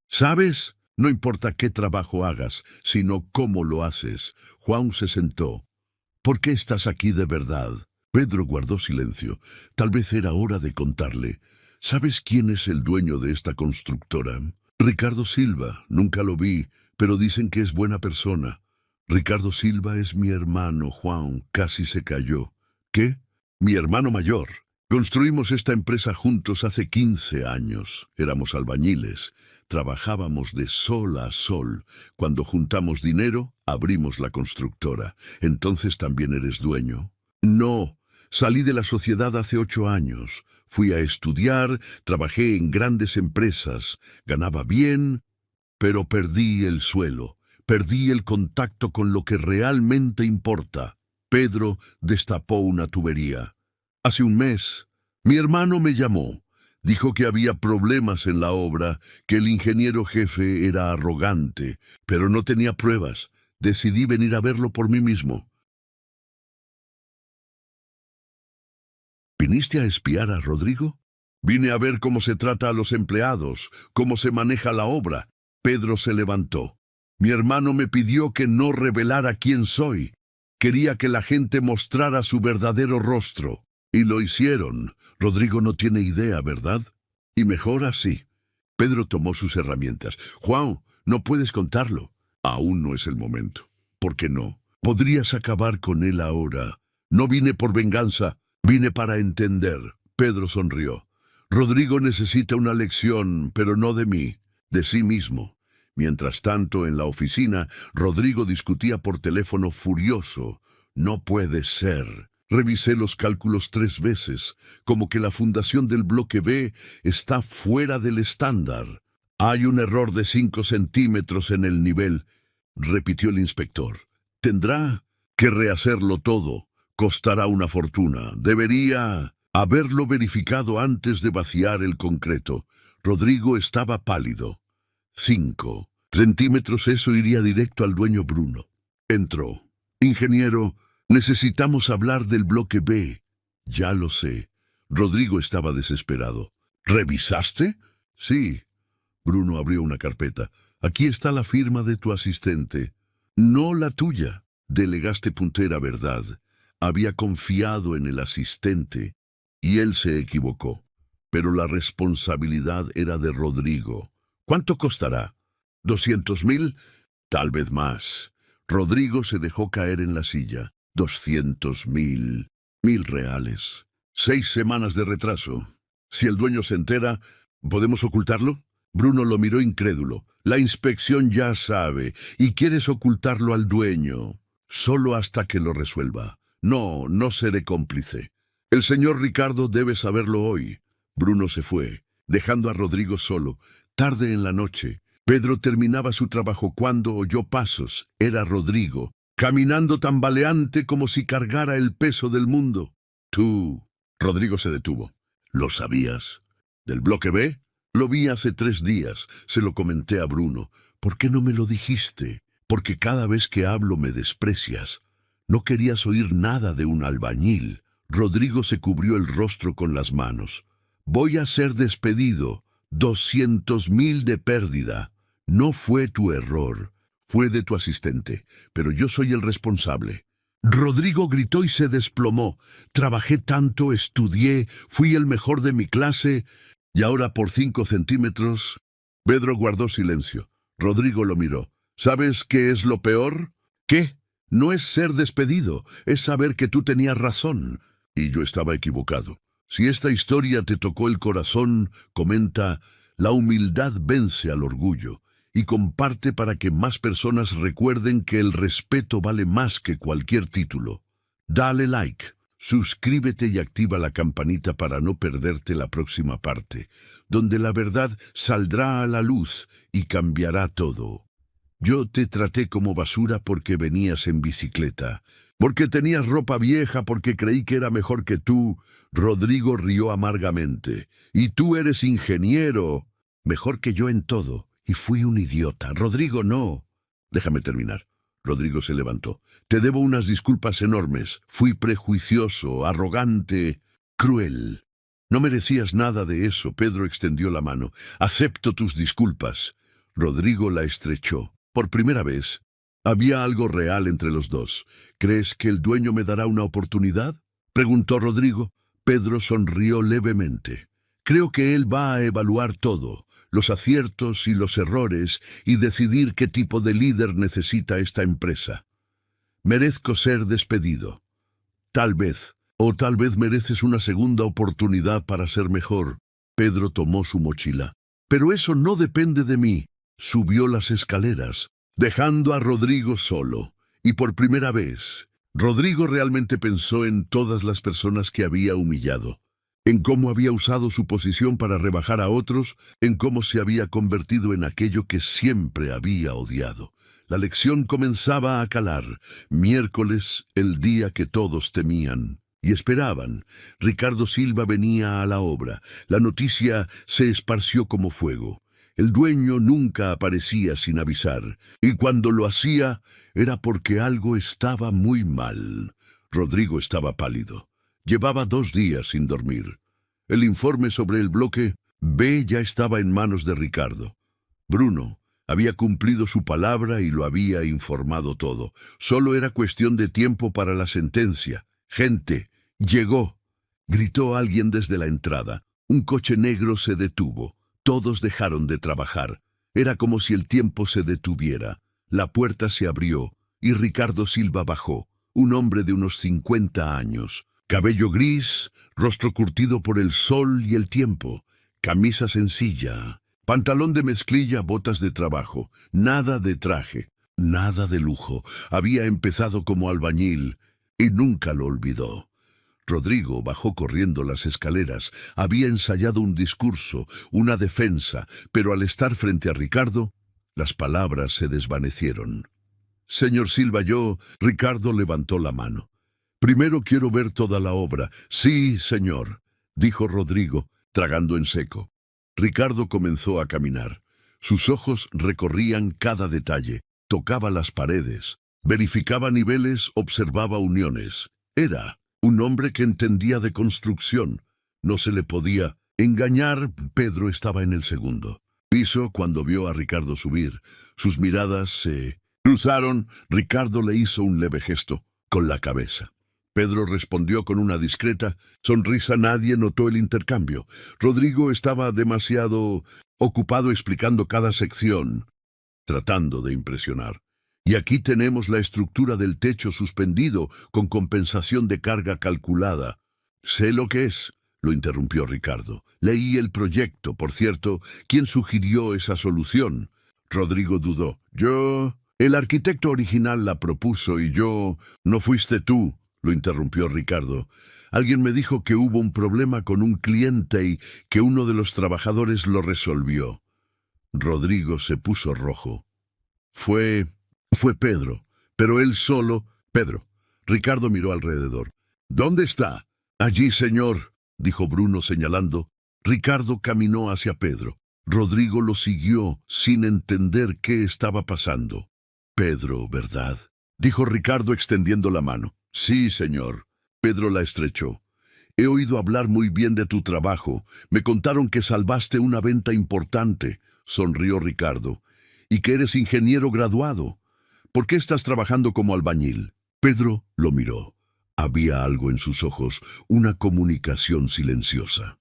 «¿Sabes? No importa qué trabajo hagas, sino cómo lo haces». Juan se sentó. «¿Por qué estás aquí de verdad?» Pedro guardó silencio. Tal vez era hora de contarle. «¿Sabes quién es el dueño de esta constructora?» «Ricardo Silva. Nunca lo vi, pero dicen que es buena persona». «Ricardo Silva es mi hermano, Juan». Casi se cayó. «¿Qué? Mi hermano mayor». «Construimos esta empresa juntos hace 15 años. Éramos albañiles. Trabajábamos de sol a sol. Cuando juntamos dinero, abrimos la constructora. ¿Entonces también eres dueño?» «No. Salí de la sociedad hace 8 años. Fui a estudiar, trabajé en grandes empresas. Ganaba bien, pero perdí el suelo. Perdí el contacto con lo que realmente importa. Pedro destapó una tubería. Hace un mes, mi hermano me llamó. Dijo que había problemas en la obra, que el ingeniero jefe era arrogante, pero no tenía pruebas. Decidí venir a verlo por mí mismo. ¿Viniste a espiar a Rodrigo? Vine a ver cómo se trata a los empleados, cómo se maneja la obra. Pedro se levantó. Mi hermano me pidió que no revelara quién soy. Quería que la gente mostrara su verdadero rostro. Y lo hicieron. Rodrigo no tiene idea, ¿verdad? Y mejor así. Pedro tomó sus herramientas. Juan, no puedes contarlo. Aún no es el momento. ¿Por qué no? Podrías acabar con él ahora. No vine por venganza, vine para entender. Pedro sonrió. Rodrigo necesita una lección, pero no de mí, de sí mismo. Mientras tanto, en la oficina, Rodrigo discutía por teléfono furioso. No puede ser. Revisé los cálculos 3 veces, como que la fundación del bloque B está fuera del estándar. Hay un error de 5 centímetros en el nivel, repitió el inspector. Tendrá que rehacerlo todo. Costará una fortuna. Debería haberlo verificado antes de vaciar el concreto. Rodrigo estaba pálido. 5 centímetros, eso iría directo al dueño Bruno. Entró. Ingeniero, necesitamos hablar del bloque B. Ya lo sé. Rodrigo estaba desesperado. ¿Revisaste? Sí. Bruno abrió una carpeta. Aquí está la firma de tu asistente. No la tuya. Delegaste puntera, ¿verdad? Había confiado en el asistente y él se equivocó. Pero la responsabilidad era de Rodrigo. ¿Cuánto costará? ¿200,000? Tal vez más. Rodrigo se dejó caer en la silla. 200,000. 1,000 reales. 6 semanas de retraso. Si el dueño se entera, ¿podemos ocultarlo? Bruno lo miró incrédulo. La inspección ya sabe, y quieres ocultarlo al dueño. Solo hasta que lo resuelva. No, no seré cómplice. El señor Ricardo debe saberlo hoy. Bruno se fue, dejando a Rodrigo solo. Tarde en la noche, Pedro terminaba su trabajo cuando oyó pasos. Era Rodrigo, caminando tambaleante como si cargara el peso del mundo. Tú. Rodrigo se detuvo. ¿Lo sabías? ¿Del bloque B? Lo vi hace 3 días. Se lo comenté a Bruno. ¿Por qué no me lo dijiste? Porque cada vez que hablo me desprecias. No querías oír nada de un albañil. Rodrigo se cubrió el rostro con las manos. Voy a ser despedido. 200,000 de pérdida. No fue tu error. Fue de tu asistente. Pero yo soy el responsable. Rodrigo gritó y se desplomó. Trabajé tanto, estudié, fui el mejor de mi clase, y ahora por 5 centímetros... Pedro guardó silencio. Rodrigo lo miró. ¿Sabes qué es lo peor? ¿Qué? No es ser despedido, es saber que tú tenías razón. Y yo estaba equivocado. Si esta historia te tocó el corazón, comenta, la humildad vence al orgullo. Y comparte para que más personas recuerden que el respeto vale más que cualquier título. Dale like, suscríbete y activa la campanita para no perderte la próxima parte, donde la verdad saldrá a la luz y cambiará todo. Yo te traté como basura porque venías en bicicleta, porque tenías ropa vieja, porque creí que era mejor que tú. Rodrigo rió amargamente. Y tú eres ingeniero, mejor que yo en todo. Y fui un idiota. Rodrigo, no. Déjame terminar. Rodrigo se levantó. Te debo unas disculpas enormes. Fui prejuicioso, arrogante, cruel. No merecías nada de eso. Pedro extendió la mano. Acepto tus disculpas. Rodrigo la estrechó. Por primera vez, había algo real entre los dos. ¿Crees que el dueño me dará una oportunidad? Preguntó Rodrigo. Pedro sonrió levemente. Creo que él va a evaluar todo, los aciertos y los errores, y decidir qué tipo de líder necesita esta empresa. Merezco ser despedido. Tal vez, o tal vez mereces una segunda oportunidad para ser mejor. Pedro tomó su mochila. Pero eso no depende de mí. Subió las escaleras, dejando a Rodrigo solo. Y por primera vez, Rodrigo realmente pensó en todas las personas que había humillado, en cómo había usado su posición para rebajar a otros, en cómo se había convertido en aquello que siempre había odiado. La lección comenzaba a calar. Miércoles, el día que todos temían y esperaban. Ricardo Silva venía a la obra. La noticia se esparció como fuego. El dueño nunca aparecía sin avisar, y cuando lo hacía era porque algo estaba muy mal. Rodrigo estaba pálido. Llevaba 2 días sin dormir. El informe sobre el bloque B ya estaba en manos de Ricardo. Bruno había cumplido su palabra y lo había informado todo. Solo era cuestión de tiempo para la sentencia. «Gente, llegó», gritó alguien desde la entrada. Un coche negro se detuvo. Todos dejaron de trabajar. Era como si el tiempo se detuviera. La puerta se abrió y Ricardo Silva bajó, un hombre de unos 50 años. Cabello gris, rostro curtido por el sol y el tiempo, camisa sencilla, pantalón de mezclilla, botas de trabajo, nada de traje, nada de lujo. Había empezado como albañil y nunca lo olvidó. Rodrigo bajó corriendo las escaleras. Había ensayado un discurso, una defensa, pero al estar frente a Ricardo, las palabras se desvanecieron. «Señor Silva, Ricardo levantó la mano. «Primero quiero ver toda la obra». «Sí, señor», dijo Rodrigo, tragando en seco. Ricardo comenzó a caminar. Sus ojos recorrían cada detalle, tocaba las paredes, verificaba niveles, observaba uniones. Era un hombre que entendía de construcción. No se le podía engañar. Pedro estaba en el segundo piso cuando vio a Ricardo subir. Sus miradas se cruzaron. Ricardo le hizo un leve gesto con la cabeza. Pedro respondió con una discreta sonrisa. Nadie notó el intercambio. Rodrigo estaba demasiado ocupado explicando cada sección, tratando de impresionar. «Y aquí tenemos la estructura del techo suspendido con compensación de carga calculada». «Sé lo que es», lo interrumpió Ricardo. «Leí el proyecto, por cierto. ¿Quién sugirió esa solución?» Rodrigo dudó. «El arquitecto original la propuso y yo». «No fuiste tú», lo interrumpió Ricardo. «Alguien me dijo que hubo un problema con un cliente y que uno de los trabajadores lo resolvió». Rodrigo se puso rojo. Fue Pedro, pero él solo. Pedro. Ricardo miró alrededor. «¿Dónde está?» «Allí, señor», dijo Bruno señalando. Ricardo caminó hacia Pedro. Rodrigo lo siguió sin entender qué estaba pasando. «Pedro, ¿verdad?», dijo Ricardo extendiendo la mano. «Sí, señor». Pedro la estrechó. «He oído hablar muy bien de tu trabajo. Me contaron que salvaste una venta importante», sonrió Ricardo, «y que eres ingeniero graduado. ¿Por qué estás trabajando como albañil?» Pedro lo miró. Había algo en sus ojos, una comunicación silenciosa.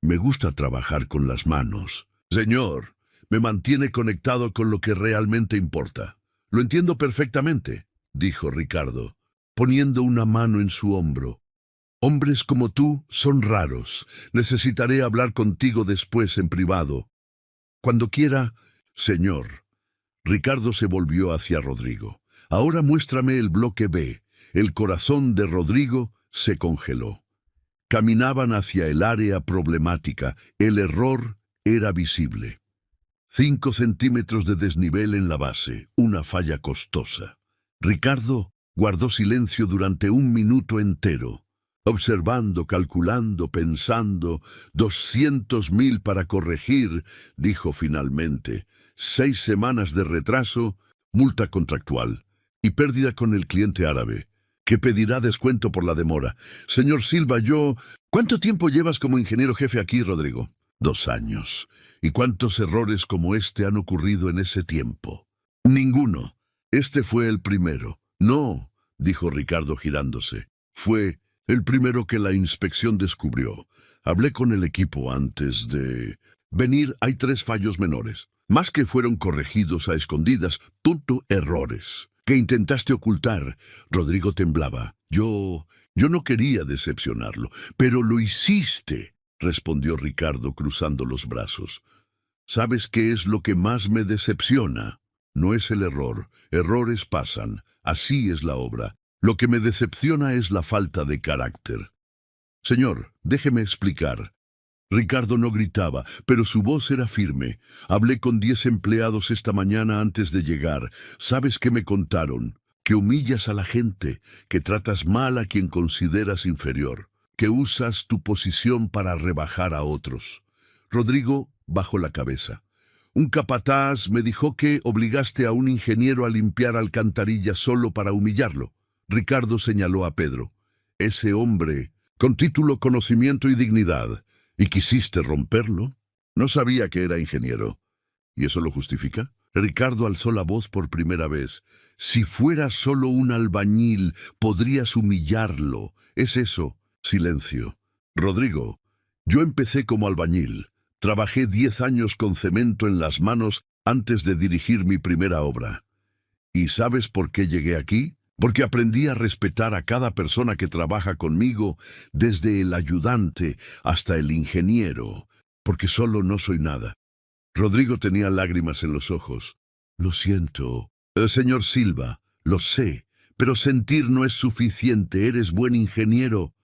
«Me gusta trabajar con las manos, señor. Me mantiene conectado con lo que realmente importa». «Lo entiendo perfectamente», dijo Ricardo, poniendo una mano en su hombro. «Hombres como tú son raros. Necesitaré hablar contigo después en privado. Cuando quiera, señor». Ricardo se volvió hacia Rodrigo. «Ahora muéstrame el bloque B». El corazón de Rodrigo se congeló. Caminaban hacia el área problemática. El error era visible. 5 centímetros de desnivel en la base, una falla costosa. Ricardo guardó silencio durante 1 minuto entero, observando, calculando, pensando. 200.000 para corregir, dijo finalmente. 6 semanas de retraso, multa contractual y pérdida con el cliente árabe, que pedirá descuento por la demora. Señor Silva, ¿Cuánto tiempo llevas como ingeniero jefe aquí, Rodrigo? 2 años. ¿Y cuántos errores como este han ocurrido en ese tiempo? Ninguno. Este fue el primero. No, dijo Ricardo girándose. Fue el primero que la inspección descubrió. Hablé con el equipo antes de venir. Hay 3 fallos menores. Más que fueron corregidos a escondidas, errores que intentaste ocultar. Rodrigo temblaba. Yo no quería decepcionarlo, pero lo hiciste, respondió Ricardo cruzando los brazos. ¿Sabes qué es lo que más me decepciona? No es el error. Errores pasan. Así es la obra. Lo que me decepciona es la falta de carácter. Señor, déjeme explicar. Ricardo no gritaba, pero su voz era firme. Hablé con 10 empleados esta mañana antes de llegar. ¿Sabes qué me contaron? Que humillas a la gente, que tratas mal a quien consideras inferior, que usas tu posición para rebajar a otros. Rodrigo bajó la cabeza. Un capataz me dijo que obligaste a un ingeniero a limpiar alcantarillas solo para humillarlo. Ricardo señaló a Pedro. Ese hombre, con título, conocimiento y dignidad, ¿y quisiste romperlo? No sabía que era ingeniero. ¿Y eso lo justifica? Ricardo alzó la voz por primera vez. Si fuera solo un albañil, podrías humillarlo. Es eso. Silencio. Rodrigo, yo empecé como albañil. Trabajé 10 años con cemento en las manos antes de dirigir mi primera obra. ¿Y sabes por qué llegué aquí? Porque aprendí a respetar a cada persona que trabaja conmigo, desde el ayudante hasta el ingeniero, porque solo no soy nada. Rodrigo tenía lágrimas en los ojos. Lo siento, señor Silva, lo sé, pero sentir no es suficiente. Eres buen ingeniero,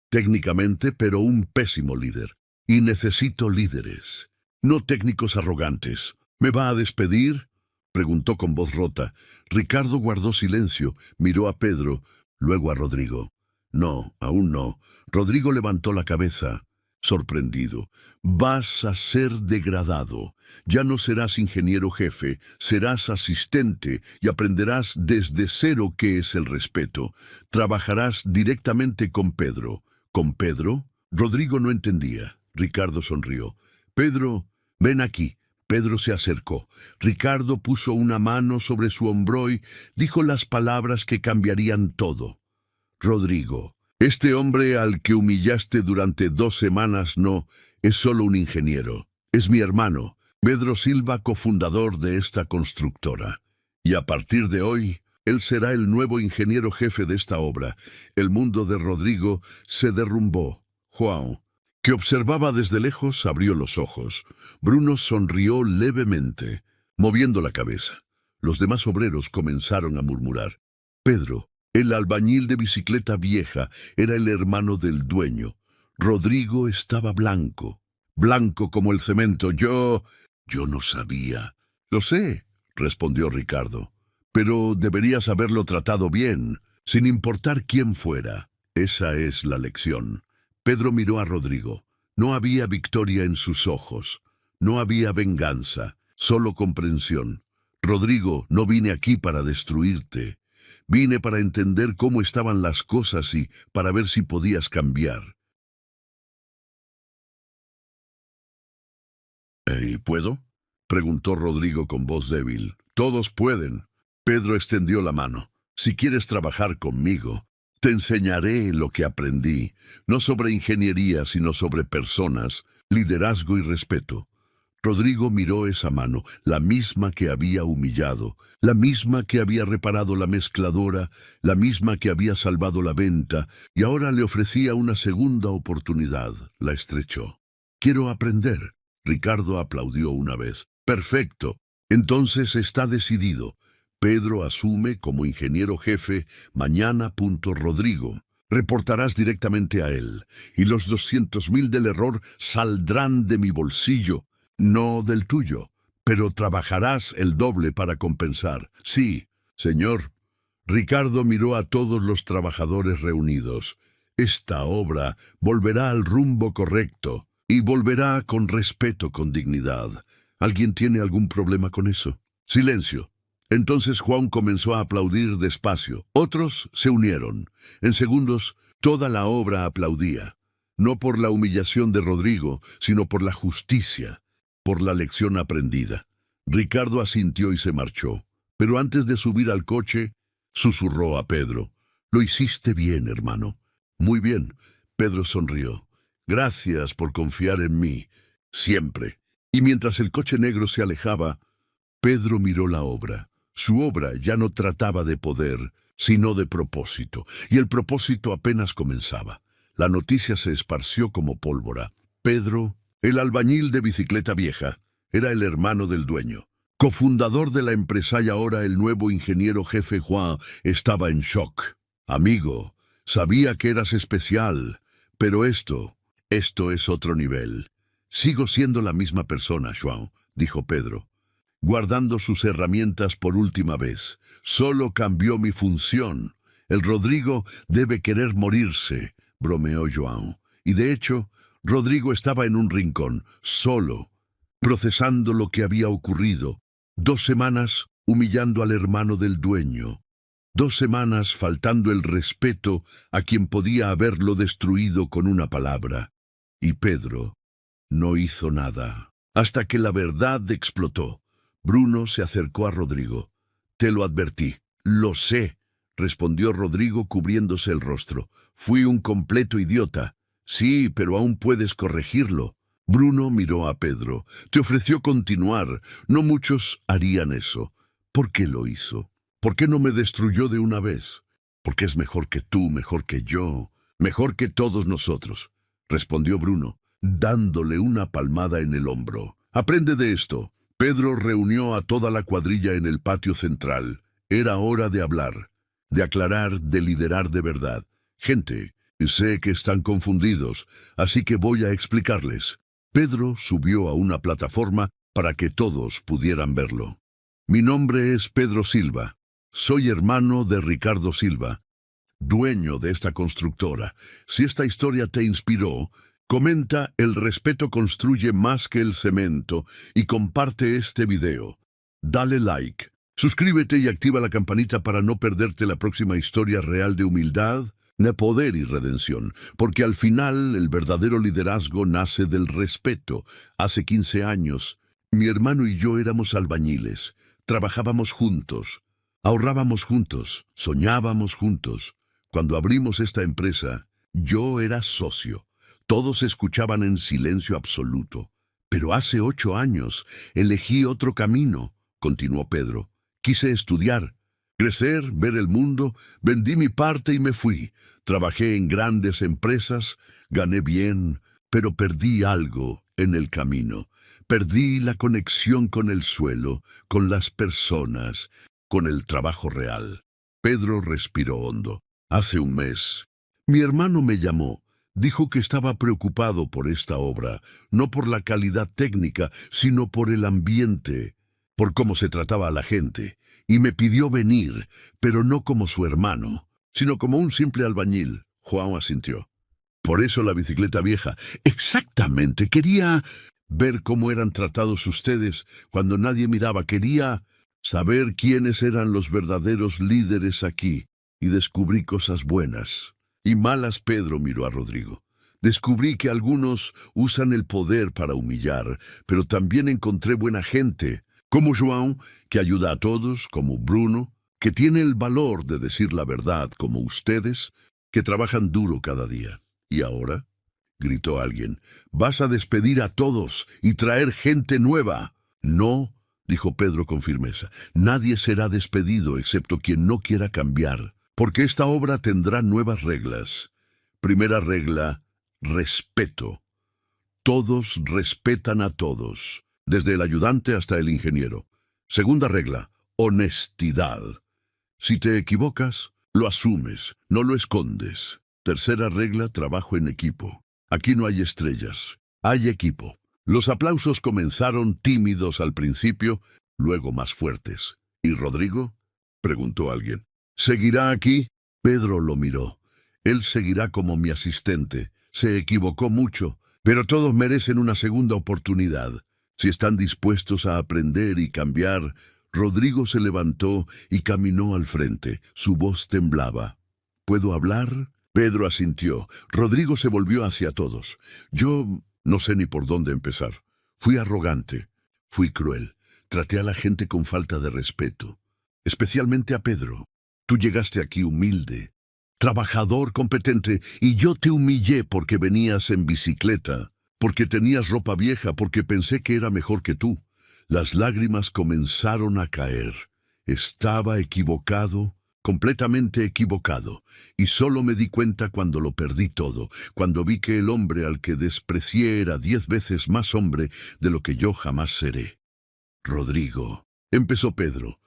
técnicamente, pero un pésimo líder. Y necesito líderes, no técnicos arrogantes. ¿Me va a despedir?, preguntó con voz rota. Ricardo guardó silencio, miró a Pedro, luego a Rodrigo. No, aún no. Rodrigo levantó la cabeza, sorprendido. Vas a ser degradado. Ya no serás ingeniero jefe, serás asistente y aprenderás desde cero qué es el respeto. Trabajarás directamente con Pedro. ¿Con Pedro? Rodrigo no entendía. Ricardo sonrió. Pedro, ven aquí. Pedro se acercó. Ricardo puso una mano sobre su hombro y dijo las palabras que cambiarían todo. Rodrigo, este hombre al que humillaste durante 2 semanas no es solo un ingeniero. Es mi hermano, Pedro Silva, cofundador de esta constructora. Y a partir de hoy, él será el nuevo ingeniero jefe de esta obra. El mundo de Rodrigo se derrumbó. Juan, que observaba desde lejos, abrió los ojos. Bruno sonrió levemente, moviendo la cabeza. Los demás obreros comenzaron a murmurar. Pedro, el albañil de bicicleta vieja, era el hermano del dueño. Rodrigo estaba blanco, blanco como el cemento. Yo no sabía. Lo sé, respondió Ricardo, pero deberías haberlo tratado bien, sin importar quién fuera. Esa es la lección. Pedro miró a Rodrigo. No había victoria en sus ojos. No había venganza, solo comprensión. Rodrigo, no vine aquí para destruirte. Vine para entender cómo estaban las cosas y para ver si podías cambiar. ¿Puedo?, preguntó Rodrigo con voz débil. Todos pueden. Pedro extendió la mano. Si quieres trabajar conmigo, te enseñaré lo que aprendí, no sobre ingeniería, sino sobre personas, liderazgo y respeto. Rodrigo miró esa mano, la misma que había humillado, la misma que había reparado la mezcladora, la misma que había salvado la venta, y ahora le ofrecía una segunda oportunidad. La estrechó. Quiero aprender. Ricardo aplaudió una vez. Perfecto. Entonces está decidido. Pedro asume como ingeniero jefe mañana. Rodrigo. Reportarás directamente a él, y los 200.000 del error saldrán de mi bolsillo, no del tuyo, pero trabajarás el doble para compensar. Sí, señor. Ricardo miró a todos los trabajadores reunidos. Esta obra volverá al rumbo correcto, y volverá con respeto, con dignidad. ¿Alguien tiene algún problema con eso? Silencio. Entonces Juan comenzó a aplaudir despacio. Otros se unieron. En segundos, toda la obra aplaudía. No por la humillación de Rodrigo, sino por la justicia, por la lección aprendida. Ricardo asintió y se marchó. Pero antes de subir al coche, susurró a Pedro. Lo hiciste bien, hermano. Muy bien. Pedro sonrió. Gracias por confiar en mí. Siempre. Y mientras el coche negro se alejaba, Pedro miró la obra. Su obra ya no trataba de poder, sino de propósito, y el propósito apenas comenzaba. La noticia se esparció como pólvora. Pedro, el albañil de bicicleta vieja, era el hermano del dueño. Cofundador de la empresa y ahora el nuevo ingeniero jefe Juan estaba en shock. Amigo, sabía que eras especial, pero esto es otro nivel. Sigo siendo la misma persona, João, dijo Pedro, guardando sus herramientas por última vez. Solo cambió mi función. El Rodrigo debe querer morirse, bromeó João. Y de hecho, Rodrigo estaba en un rincón, solo, procesando lo que había ocurrido. 2 semanas humillando al hermano del dueño. 2 semanas faltando el respeto a quien podía haberlo destruido con una palabra. Y Pedro no hizo nada. Hasta que la verdad explotó. Bruno se acercó a Rodrigo. Te lo advertí. Lo sé, respondió Rodrigo cubriéndose el rostro. Fui un completo idiota. Sí, pero aún puedes corregirlo. Bruno miró a Pedro. Te ofreció continuar. No muchos harían eso. ¿Por qué lo hizo? ¿Por qué no me destruyó de una vez? Porque es mejor que tú, mejor que yo, mejor que todos nosotros, respondió Bruno, dándole una palmada en el hombro. Aprende de esto. Pedro reunió a toda la cuadrilla en el patio central. Era hora de hablar, de aclarar, de liderar de verdad. Gente, sé que están confundidos, así que voy a explicarles. Pedro subió a una plataforma para que todos pudieran verlo. Mi nombre es Pedro Silva. Soy hermano de Ricardo Silva, dueño de esta constructora. Si esta historia te inspiró, comenta "El respeto construye más que el cemento" y comparte este video. Dale like, suscríbete y activa la campanita para no perderte la próxima historia real de humildad, de poder y redención, porque al final el verdadero liderazgo nace del respeto. Hace 15 años, mi hermano y yo éramos albañiles, trabajábamos juntos. Ahorrábamos juntos, soñábamos juntos. Cuando abrimos esta empresa, yo era socio. Todos escuchaban en silencio absoluto. Pero hace 8 años elegí otro camino, continuó Pedro. Quise estudiar, crecer, ver el mundo, vendí mi parte y me fui. Trabajé en grandes empresas, gané bien, pero perdí algo en el camino. Perdí la conexión con el suelo, con las personas, con el trabajo real. Pedro respiró hondo. Hace un mes, mi hermano me llamó. Dijo que estaba preocupado por esta obra, no por la calidad técnica, sino por el ambiente, por cómo se trataba a la gente, y me pidió venir, pero no como su hermano, sino como un simple albañil. João asintió. Por eso la bicicleta vieja. Exactamente, quería ver cómo eran tratados ustedes cuando nadie miraba. Quería saber quiénes eran los verdaderos líderes aquí, y descubrí cosas buenas y malas. Pedro miró a Rodrigo. Descubrí que algunos usan el poder para humillar, pero también encontré buena gente, como João, que ayuda a todos, como Bruno, que tiene el valor de decir la verdad, como ustedes, que trabajan duro cada día. ¿Y ahora?, gritó alguien, ¿vas a despedir a todos y traer gente nueva? No, dijo Pedro con firmeza, nadie será despedido excepto quien no quiera cambiar, porque esta obra tendrá nuevas reglas. Primera regla, respeto. Todos respetan a todos, desde el ayudante hasta el ingeniero. Segunda regla, honestidad. Si te equivocas, lo asumes, no lo escondes. Tercera regla, trabajo en equipo. Aquí no hay estrellas, hay equipo. Los aplausos comenzaron tímidos al principio, luego más fuertes. ¿Y Rodrigo?, preguntó alguien. ¿Seguirá aquí? Pedro lo miró. Él seguirá como mi asistente. Se equivocó mucho, pero todos merecen una segunda oportunidad. Si están dispuestos a aprender y cambiar. Rodrigo se levantó y caminó al frente. Su voz temblaba. ¿Puedo hablar? Pedro asintió. Rodrigo se volvió hacia todos. Yo no sé ni por dónde empezar. Fui arrogante, fui cruel. Traté a la gente con falta de respeto, especialmente a Pedro. Tú llegaste aquí humilde, trabajador competente, y yo te humillé porque venías en bicicleta, porque tenías ropa vieja, porque pensé que era mejor que tú. Las lágrimas comenzaron a caer. Estaba equivocado, completamente equivocado, y solo me di cuenta cuando lo perdí todo, cuando vi que el hombre al que desprecié era 10 veces más hombre de lo que yo jamás seré. Rodrigo, empezó Pedro,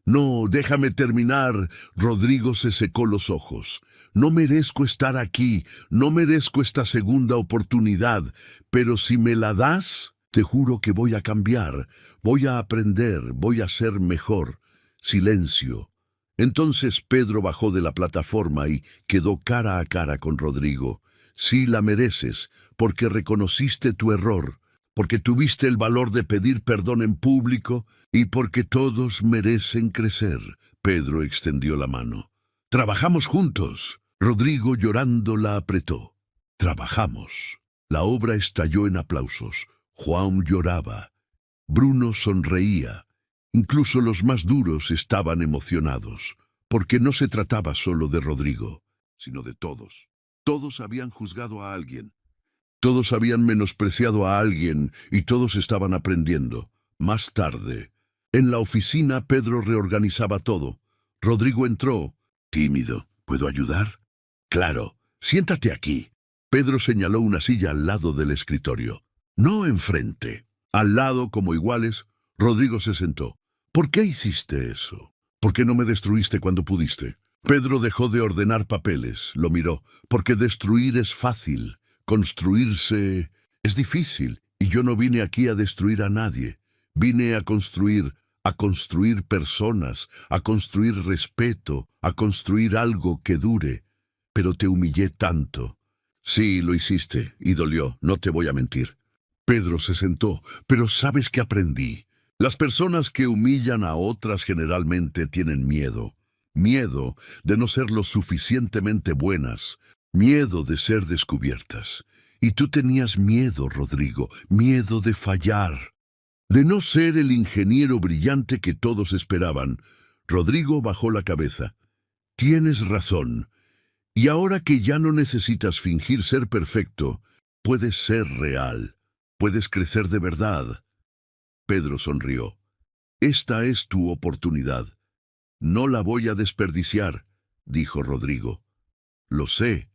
No, déjame terminar. Rodrigo se secó los ojos. No merezco estar aquí, no merezco esta segunda oportunidad, pero si me la das, te juro que voy a cambiar, voy a aprender, voy a ser mejor. Silencio. Entonces Pedro bajó de la plataforma y quedó cara a cara con Rodrigo. Sí la mereces, porque reconociste tu error, porque tuviste el valor de pedir perdón en público y porque todos merecen crecer. Pedro extendió la mano. Trabajamos juntos. Rodrigo llorando la apretó. Trabajamos. La obra estalló en aplausos. Juan lloraba. Bruno sonreía. Incluso los más duros estaban emocionados, porque no se trataba solo de Rodrigo, sino de todos. Todos habían juzgado a alguien. Todos habían menospreciado a alguien y todos estaban aprendiendo. Más tarde, en la oficina, Pedro reorganizaba todo. Rodrigo entró, tímido. ¿Puedo ayudar? Claro, siéntate aquí. Pedro señaló una silla al lado del escritorio. No enfrente. Al lado, como iguales, Rodrigo se sentó. ¿Por qué hiciste eso? ¿Por qué no me destruiste cuando pudiste? Pedro dejó de ordenar papeles, lo miró. Porque destruir es fácil. Construirse es difícil, y yo no vine aquí a destruir a nadie. Vine a construir personas, a construir respeto, a construir algo que dure. Pero te humillé tanto. Sí, lo hiciste, y dolió, no te voy a mentir. Pedro se sentó, pero ¿sabes qué aprendí? Las personas que humillan a otras generalmente tienen miedo. Miedo de no ser lo suficientemente buenas. Miedo de ser descubiertas. Y tú tenías miedo, Rodrigo, miedo de fallar, de no ser el ingeniero brillante que todos esperaban. Rodrigo bajó la cabeza. Tienes razón. Y ahora que ya no necesitas fingir ser perfecto, puedes ser real, puedes crecer de verdad. Pedro sonrió. Esta es tu oportunidad. No la voy a desperdiciar, dijo Rodrigo. Lo sé.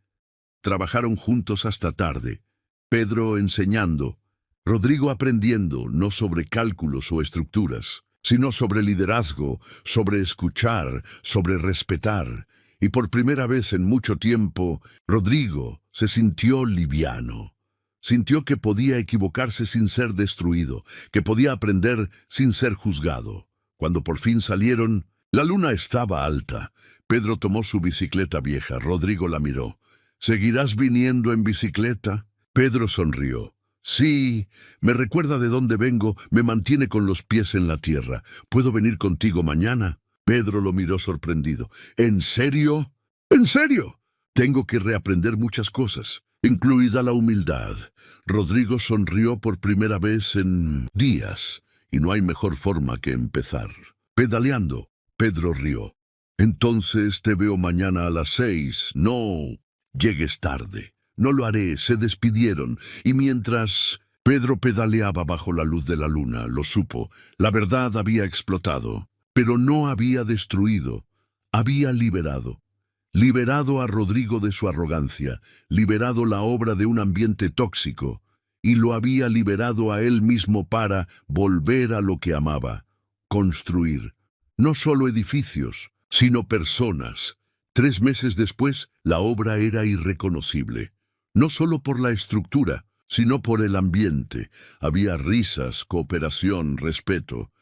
Trabajaron juntos hasta tarde, Pedro enseñando, Rodrigo aprendiendo, no sobre cálculos o estructuras, sino sobre liderazgo, sobre escuchar, sobre respetar. Y por primera vez en mucho tiempo, Rodrigo se sintió liviano. Sintió que podía equivocarse sin ser destruido, que podía aprender sin ser juzgado. Cuando por fin salieron, la luna estaba alta. Pedro tomó su bicicleta vieja, Rodrigo la miró. ¿Seguirás viniendo en bicicleta? Pedro sonrió. Sí, me recuerda de dónde vengo, me mantiene con los pies en la tierra. ¿Puedo venir contigo mañana? Pedro lo miró sorprendido. ¿En serio? ¿En serio? Tengo que reaprender muchas cosas, incluida la humildad. Rodrigo sonrió por primera vez en días, y no hay mejor forma que empezar. Pedaleando, Pedro rió. Entonces te veo mañana a las 6. No llegues tarde. No lo haré, se despidieron, y mientras Pedro pedaleaba bajo la luz de la luna, lo supo, la verdad había explotado, pero no había destruido, había liberado. Liberado a Rodrigo de su arrogancia, liberado la obra de un ambiente tóxico, y lo había liberado a él mismo para volver a lo que amaba, construir, no solo edificios, sino personas. 3 meses después, la obra era irreconocible. No solo por la estructura, sino por el ambiente. Había risas, cooperación, respeto.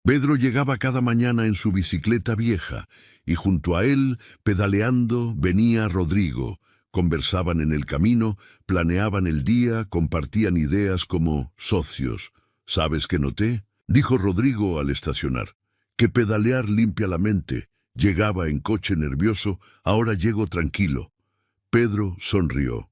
Pedro llegaba cada mañana en su bicicleta vieja, y junto a él, pedaleando, venía Rodrigo. Conversaban en el camino, planeaban el día, compartían ideas como socios. ¿Sabes qué noté? Dijo Rodrigo al estacionar. Que pedalear limpia la mente. Llegaba en coche nervioso, ahora llego tranquilo. Pedro sonrió.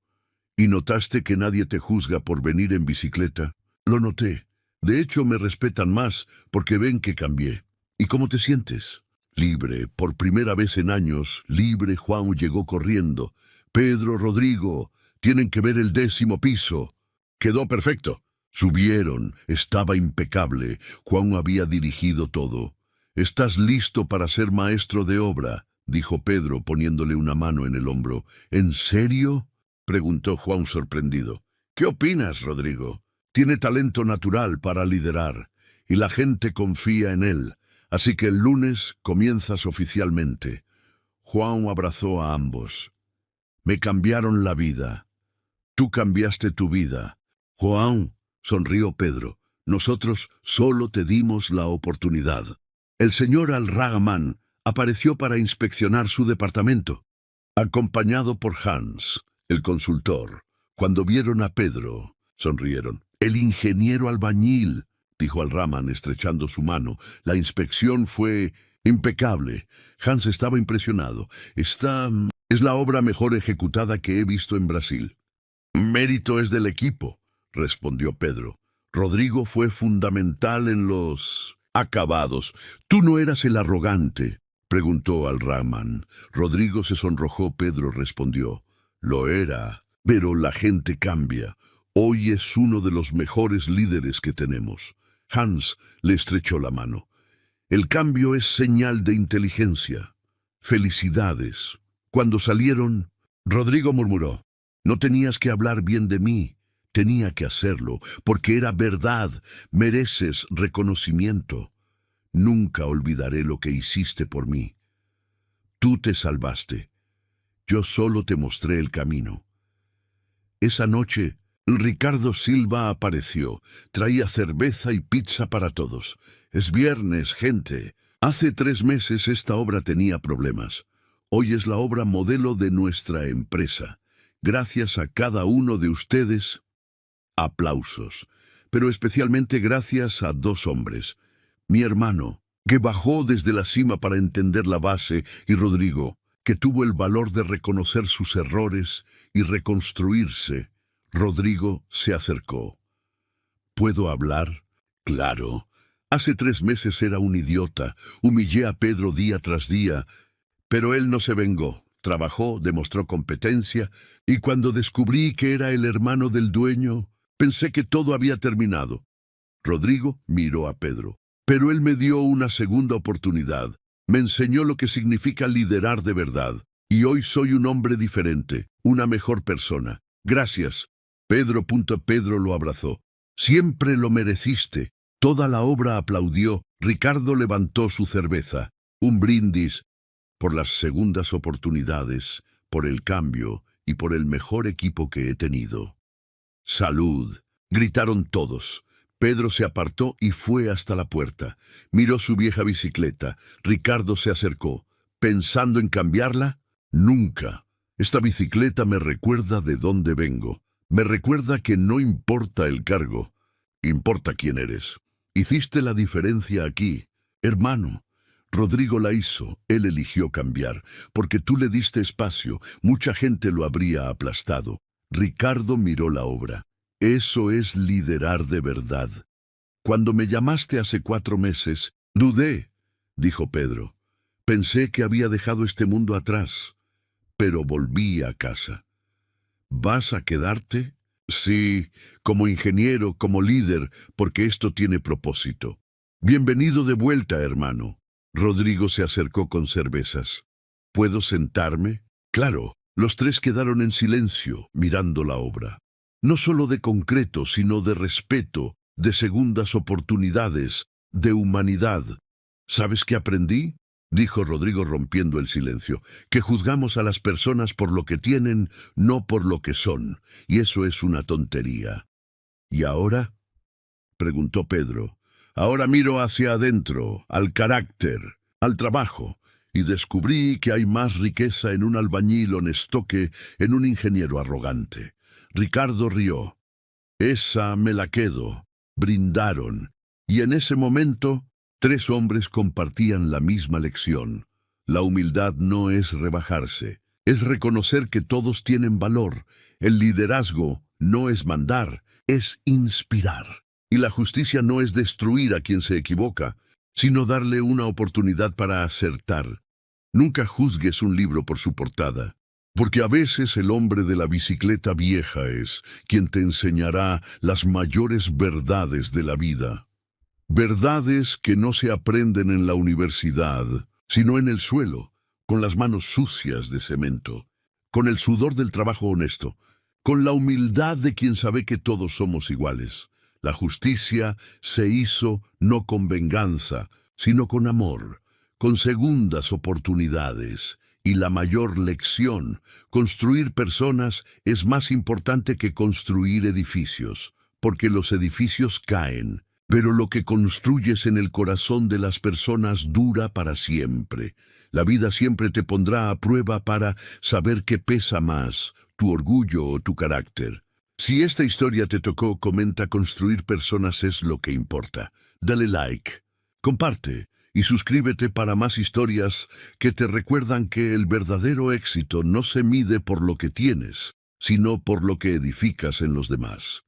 ¿Y notaste que nadie te juzga por venir en bicicleta? Lo noté. De hecho, me respetan más porque ven que cambié. ¿Y cómo te sientes? Libre, por primera vez en años, libre. Juan llegó corriendo. Pedro, Rodrigo, tienen que ver el 10º piso. Quedó perfecto. Subieron, estaba impecable. Juan había dirigido todo. «Estás listo para ser maestro de obra», dijo Pedro poniéndole una mano en el hombro. «¿En serio?», preguntó Juan sorprendido. «¿Qué opinas, Rodrigo? Tiene talento natural para liderar. y la gente confía en él. Así que el lunes comienzas oficialmente. Juan abrazó a ambos. Me cambiaron la vida. Tú cambiaste tu vida. Juan, sonrió Pedro, nosotros solo te dimos la oportunidad. El señor Al-Rahman apareció para inspeccionar su departamento, acompañado por Hans, el consultor. Cuando vieron a Pedro, sonrieron. El ingeniero albañil, dijo Al-Rahman estrechando su mano. La inspección fue impecable. Hans estaba impresionado. Es la obra mejor ejecutada que he visto en Brasil. Mérito es del equipo, respondió Pedro. Rodrigo fue fundamental en los acabados. ¿Tú no eras el arrogante?, preguntó Al-Rahman. Rodrigo se sonrojó. Pedro respondió. Lo era, pero la gente cambia. Hoy es uno de los mejores líderes que tenemos. Hans le estrechó la mano. El cambio es señal de inteligencia. Felicidades. Cuando salieron, Rodrigo murmuró. No tenías que hablar bien de mí. Tenía que hacerlo, porque era verdad. Mereces reconocimiento. Nunca olvidaré lo que hiciste por mí. Tú te salvaste. Yo solo te mostré el camino. Esa noche, Ricardo Silva apareció. Traía cerveza y pizza para todos. Es viernes, gente. Hace 3 meses esta obra tenía problemas. Hoy es la obra modelo de nuestra empresa. Gracias a cada uno de ustedes. Aplausos. Pero especialmente gracias a 2 hombres. Mi hermano, que bajó desde la cima para entender la base, y Rodrigo, que tuvo el valor de reconocer sus errores y reconstruirse. Rodrigo se acercó. ¿Puedo hablar? Claro. Hace 3 meses era un idiota. Humillé a Pedro día tras día, pero él no se vengó. Trabajó, demostró competencia, y cuando descubrí que era el hermano del dueño, pensé que todo había terminado. Rodrigo miró a Pedro. Pero él me dio una segunda oportunidad. Me enseñó lo que significa liderar de verdad. Y hoy soy un hombre diferente, una mejor persona. Gracias. Pedro lo abrazó. Siempre lo mereciste. Toda la obra aplaudió. Ricardo levantó su cerveza. Un brindis por las segundas oportunidades, por el cambio y por el mejor equipo que he tenido. ¡Salud!, gritaron todos. Pedro se apartó y fue hasta la puerta. Miró su vieja bicicleta. Ricardo se acercó. ¿Pensando en cambiarla? Nunca. Esta bicicleta me recuerda de dónde vengo. Me recuerda que no importa el cargo, importa quién eres. Hiciste la diferencia aquí, hermano. Rodrigo la hizo, él eligió cambiar, porque tú le diste espacio, mucha gente lo habría aplastado. Ricardo miró la obra. Eso es liderar de verdad. Cuando me llamaste hace 4 meses, dudé, dijo Pedro. Pensé que había dejado este mundo atrás, pero volví a casa. ¿Vas a quedarte? Sí, como ingeniero, como líder, porque esto tiene propósito. Bienvenido de vuelta, hermano. Rodrigo se acercó con cervezas. ¿Puedo sentarme? Claro. Los 3 quedaron en silencio, mirando la obra. No solo de concreto, sino de respeto, de segundas oportunidades, de humanidad. ¿Sabes qué aprendí?, dijo Rodrigo rompiendo el silencio. Que juzgamos a las personas por lo que tienen, no por lo que son. Y eso es una tontería. ¿Y ahora?, preguntó Pedro. Ahora miro hacia adentro, al carácter, al trabajo, y descubrí que hay más riqueza en un albañil honesto que en un ingeniero arrogante. Ricardo rió. Esa me la quedo. Brindaron. Y en ese momento, 3 hombres compartían la misma lección. La humildad no es rebajarse, es reconocer que todos tienen valor. El liderazgo no es mandar, es inspirar. Y la justicia no es destruir a quien se equivoca, sino darle una oportunidad para acertar. Nunca juzgues un libro por su portada, porque a veces el hombre de la bicicleta vieja es quien te enseñará las mayores verdades de la vida. Verdades que no se aprenden en la universidad, sino en el suelo, con las manos sucias de cemento, con el sudor del trabajo honesto, con la humildad de quien sabe que todos somos iguales. La justicia se hizo no con venganza, sino con amor, con segundas oportunidades. Y la mayor lección, construir personas es más importante que construir edificios, porque los edificios caen, pero lo que construyes en el corazón de las personas dura para siempre. La vida siempre te pondrá a prueba para saber qué pesa más, tu orgullo o tu carácter. Si esta historia te tocó, comenta: construir personas es lo que importa. Dale like, comparte y suscríbete para más historias que te recuerdan que el verdadero éxito no se mide por lo que tienes, sino por lo que edificas en los demás.